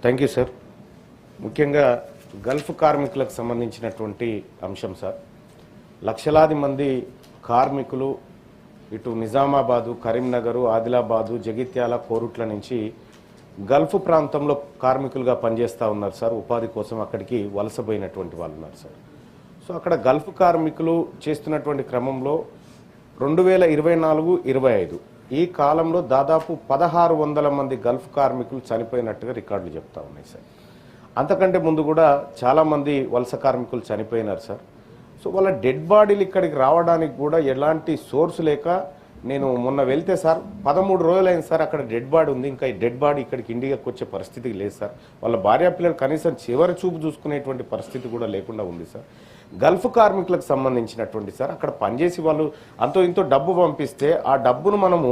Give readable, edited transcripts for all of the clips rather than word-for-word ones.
Thank you sir. ముఖ్యంగా Gulf కార్మికులకు సంబంధించినటువంటి అంశం సార్. లక్షలాది మంది కార్మికులు ఇటు నిజామాబాదు, కరీంనగరు, ఆదిలాబాదు, జగిత్యాల, కోరుట్ల నుంచి గల్ఫ్ ప్రాంతంలో కార్మికులుగా పనిచేస్తూ ఉన్నారు సార్. ఉపాధి కోసం అక్కడికి వలసపోయినటువంటి వాళ్ళు ఉన్నారు సార్. సో అక్కడ గల్ఫ్ కార్మికులు చేస్తున్నటువంటి క్రమంలో 2024-25 ఈ కాలంలో దాదాపు 1600 మంది గల్ఫ్ కార్మికులు చనిపోయినట్టుగా రికార్డులు చెప్తా ఉన్నాయి సార్. అంతకంటే ముందు కూడా చాలామంది వలస కార్మికులు చనిపోయినారు సార్. సో వాళ్ళ డెడ్ బాడీలు ఇక్కడికి రావడానికి కూడా ఎలాంటి సోర్స్ లేక నేను మొన్న వెళ్తే సార్ 13 రోజులైంది సార్. అక్కడ డెడ్ బాడీ ఉంది, ఇంకా ఈ డెడ్ బాడీ ఇక్కడికి ఇండియాకి వచ్చే పరిస్థితి లేదు సార్. వాళ్ళ భార్య పిల్లలు కనీసం చివరి చూపు చూసుకునేటువంటి పరిస్థితి కూడా లేకుండా ఉంది సార్. గల్ఫ్ కార్మికులకు సంబంధించినటువంటి సార్ అక్కడ పనిచేసి వాళ్ళు అంతో ఇంతో డబ్బు పంపిస్తే ఆ డబ్బును మనము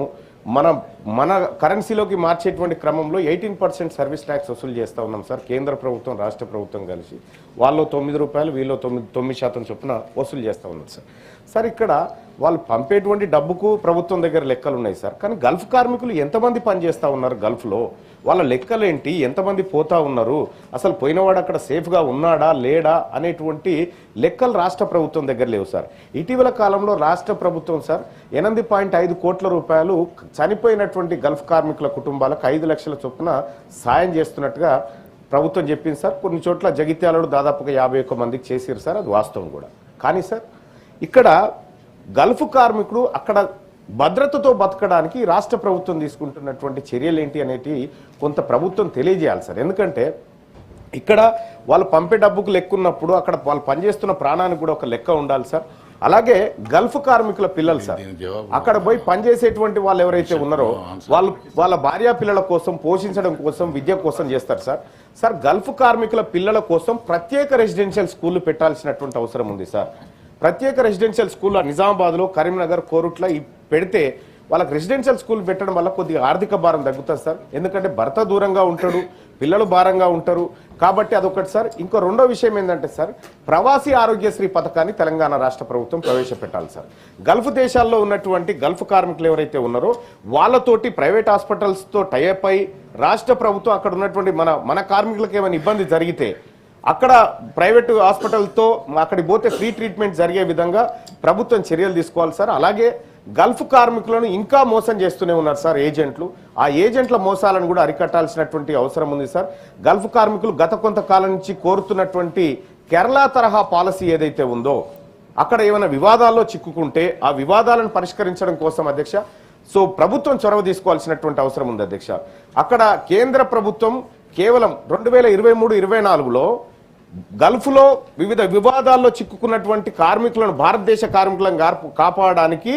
మన కరెన్సీలోకి మార్చేటువంటి క్రమంలో 18% సర్వీస్ ట్యాక్స్ వసూలు చేస్తూ ఉన్నాం సార్. కేంద్ర ప్రభుత్వం, రాష్ట్ర ప్రభుత్వం కలిసి వాళ్ళు 9 రూపాయలు, వీళ్ళు 9% చొప్పున వసూలు చేస్తూ ఉన్నారు సార్. సార్ ఇక్కడ వాళ్ళు పంపేటువంటి డబ్బుకు ప్రభుత్వం దగ్గర లెక్కలు ఉన్నాయి సార్. కానీ గల్ఫ్ కార్మికులు ఎంతమంది పనిచేస్తూ ఉన్నారు గల్ఫ్లో, వాళ్ళ లెక్కలేంటి, ఎంతమంది పోతా ఉన్నారు, అసలు పోయినవాడు అక్కడ సేఫ్గా ఉన్నాడా లేడా అనేటువంటి లెక్కలు రాష్ట్ర ప్రభుత్వం దగ్గర లేవు సార్. ఇటీవల కాలంలో రాష్ట్ర ప్రభుత్వం సార్ 8.5 కోట్ల రూపాయలు చనిపోయినటువంటి గల్ఫ్ కార్మికుల కుటుంబాలకు 5 లక్షల చొప్పున సాయం చేస్తున్నట్టుగా ప్రభుత్వం చెప్పింది సార్. కొన్ని చోట్ల జగిత్యాలలో దాదాపుగా 51 మందికి చేసారు సార్, అది వాస్తవం కూడా. కానీ సార్ ఇక్కడ గల్ఫ్ కార్మికుడు అక్కడ భద్రతతో బతకడానికి రాష్ట్ర ప్రభుత్వం తీసుకుంటున్నటువంటి చర్యలు ఏంటి అనేటి కొంత ప్రభుత్వం తెలియజేయాలి సార్. ఎందుకంటే ఇక్కడ వాళ్ళు పంపే డబ్బుకు లెక్క ఉన్నప్పుడు అక్కడ వాళ్ళు పనిచేస్తున్న ప్రాణానికి కూడా ఒక లెక్క ఉండాలి సార్. అలాగే గల్ఫ్ కార్మికుల పిల్లలు సార్ అక్కడ పోయి పనిచేసేటువంటి వాళ్ళు ఎవరైతే ఉన్నారో వాళ్ళ భార్య పిల్లల కోసం, పోషించడం కోసం, విద్య కోసం చేస్తారు సార్. సార్ గల్ఫ్ కార్మికుల పిల్లల కోసం ప్రత్యేక రెసిడెన్షియల్ స్కూళ్లు పెట్టాల్సినటువంటి అవసరం ఉంది సార్. ప్రత్యేక రెసిడెన్షియల్ స్కూల్ కరీంనగర్, కోరుట్ల పెడితే వాళ్ళకి రెసిడెన్షియల్ స్కూల్ పెట్టడం వల్ల కొద్దిగా ఆర్థిక భారం తగ్గుతుంది సార్. ఎందుకంటే భర్త దూరంగా ఉంటాడు, పిల్లలు భారంగా ఉంటారు కాబట్టి అదొకటి సార్. ఇంకో రెండో విషయం ఏంటంటే సార్ ప్రవాసీ ఆరోగ్యశ్రీ పథకాన్ని తెలంగాణ రాష్ట్ర ప్రభుత్వం ప్రవేశపెట్టాలి సార్. గల్ఫ్ దేశాల్లో ఉన్నటువంటి గల్ఫ్ కార్మికులు ఎవరైతే ఉన్నారో వాళ్ళతోటి ప్రైవేట్ హాస్పిటల్స్తో టైఅప్ అయి రాష్ట్ర ప్రభుత్వం అక్కడ ఉన్నటువంటి మన కార్మికులకు ఏమైనా ఇబ్బంది జరిగితే అక్కడ ప్రైవేటు హాస్పిటల్తో అక్కడికి పోతే ఫ్రీ ట్రీట్మెంట్ జరిగే విధంగా ప్రభుత్వం చర్యలు తీసుకోవాలి సార్. అలాగే గల్ఫ్ కార్మికులను ఇంకా మోసం చేస్తూనే ఉన్నారు సార్ ఏజెంట్లు. ఆ ఏజెంట్ల మోసాలను కూడా అరికట్టాల్సినటువంటి అవసరం ఉంది సార్. గల్ఫ్ కార్మికులు గత కొంతకాలం నుంచి కోరుతున్నటువంటి కేరళ తరహా పాలసీ ఏదైతే ఉందో అక్కడ ఏమైనా వివాదాల్లో చిక్కుకుంటే ఆ వివాదాలను పరిష్కరించడం కోసం అధ్యక్ష సో ప్రభుత్వం చొరవ తీసుకోవాల్సినటువంటి అవసరం ఉంది అధ్యక్ష. అక్కడ కేంద్ర ప్రభుత్వం కేవలం 2023-24లో గల్ఫ్లో వివిధ వివాదాల్లో చిక్కుకున్నటువంటి కార్మికులను, భారతదేశ కార్మికులను కాపాడడానికి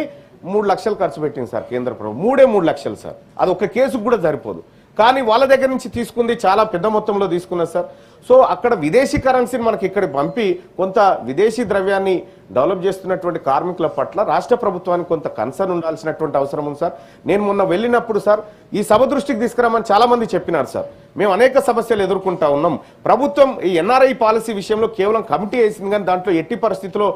3 లక్షలు ఖర్చు పెట్టింది సార్ కేంద్ర ప్రభుత్వం. 3 లక్షలు సార్, అది ఒక కేసుకు కూడా సరిపోదు. కానీ వాళ్ళ దగ్గర నుంచి తీసుకుంది చాలా పెద్ద మొత్తంలో తీసుకున్నారు సార్. సో అక్కడ విదేశీ కరెన్సీని మనకి ఇక్కడ పంపి కొంత విదేశీ ద్రవ్యాన్ని డెవలప్ చేస్తున్నటువంటి కార్మికుల పట్ల రాష్ట్ర ప్రభుత్వానికి కొంత కన్సర్న్ ఉండాల్సినటువంటి అవసరం ఉంది సార్. నేను మొన్న వెళ్ళినప్పుడు సార్ ఈ సభ దృష్టికి తీసుకురామని చాలా మంది చెప్పినారు సార్. మేము అనేక సమస్యలు ఎదుర్కొంటా ఉన్నాం. ప్రభుత్వం ఈ ఎన్ఆర్ఐ పాలసీ విషయంలో కేవలం కమిటీ వేసింది కానీ దాంట్లో ఎట్టి పరిస్థితుల్లో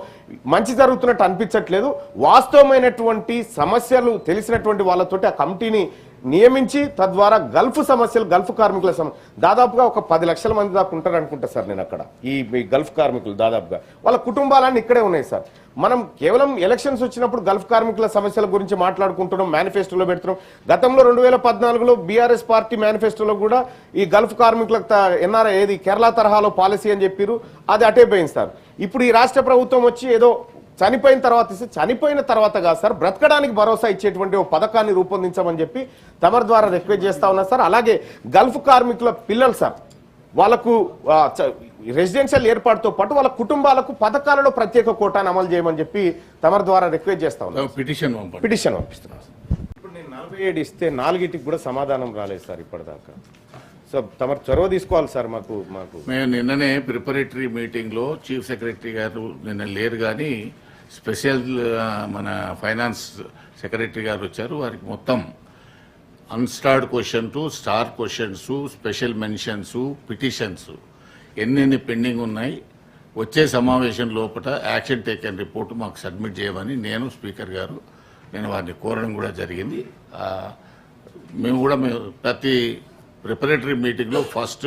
మంచి జరుగుతున్నట్టు అనిపించట్లేదు. వాస్తవమైనటువంటి సమస్యలు తెలిసినటువంటి వాళ్ళతోటి ఆ కమిటీని నియమించి తద్వారా గల్ఫ్ సమస్యలు, గల్ఫ్ కార్మికుల దాదాపుగా ఒక 10 లక్షల మంది దాకా ఉంటారు అనుకుంటా సార్. నేను అక్కడ ఈ గల్ఫ్ కార్మికులు దాదాపుగా వాళ్ళ కుటుంబాలన్నీ ఇక్కడే ఉన్నాయి సార్. మనం కేవలం ఎలక్షన్స్ వచ్చినప్పుడు గల్ఫ్ కార్మికుల సమస్యల గురించి మాట్లాడుకుంటున్నాం, మేనిఫెస్టోలో పెడుతున్నాం. గతంలో 2014లో బీఆర్ఎస్ పార్టీ మేనిఫెస్టోలో కూడా ఈ గల్ఫ్ కార్మికులకు ఎన్ఆర్ఐ ఏది కేరళ తరహాలో పాలసీ అని చెప్పారు, అది అటే పోయింది సార్. ఇప్పుడు ఈ రాష్ట్ర ప్రభుత్వం వచ్చి ఏదో చనిపోయిన తర్వాత కాదు సార్, బ్రతకడానికి భరోసా ఇచ్చేటువంటి ఒక పథకాన్ని రూపొందించమని చెప్పి తమరి ద్వారా రిక్వెస్ట్ చేస్తా ఉన్నారు సార్. అలాగే గల్ఫ్ కార్మికుల పిల్లలు సార్ వాళ్ళకు రెసిడెన్షియల్ ఏర్పాటుతో పాటు వాళ్ళ కుటుంబాలకు పథకాలలో ప్రత్యేక కోటాను అమలు చేయమని చెప్పి తమరి ద్వారా రిక్వెస్ట్ చేస్తా ఉన్నారు. పిటిషన్ పంపిస్తున్నాం. ఇప్పుడు నేను 47 ఇస్తే 4కి కూడా సమాధానం రాలేదు సార్ ఇప్పటిదాకా. సో తమరు చొరవ తీసుకోవాలి సార్. మాకు మేము నిన్ననే ప్రిపరేటరీ మీటింగ్లో చీఫ్ సెక్రటరీ గారు నిన్న లేరు కానీ స్పెషల్ మన ఫైనాన్స్ సెక్రటరీ గారు వచ్చారు. వారికి మొత్తం unstarred question to star questions, special mentions, petitions ఎన్నెన్ని పెండింగ్ ఉన్నాయి, వచ్చే సమావేశం లోపల యాక్షన్ టేకన్ రిపోర్ట్ మాకు సబ్మిట్ చేయమని నేను స్పీకర్ గారు వారిని కోరడం కూడా జరిగింది. మేము కూడా ప్రతి ప్రిపరేటరీ మీటింగ్లో ఫస్ట్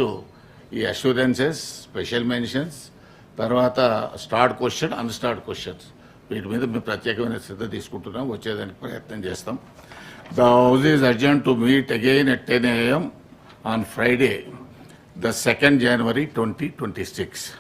ఈ అష్యూరెన్సెస్, స్పెషల్ మెన్షన్స్, తర్వాత స్టార్ట్ క్వశ్చన్, అన్స్టార్ట్ క్వశ్చన్స్, వీటి మీద మేము ప్రత్యేకమైన శ్రద్ధ తీసుకుంటున్నాం. వచ్చేదానికి ప్రయత్నం చేస్తాం. The house is urgent to meet again at 10 AM on Friday, the 2nd January 2026.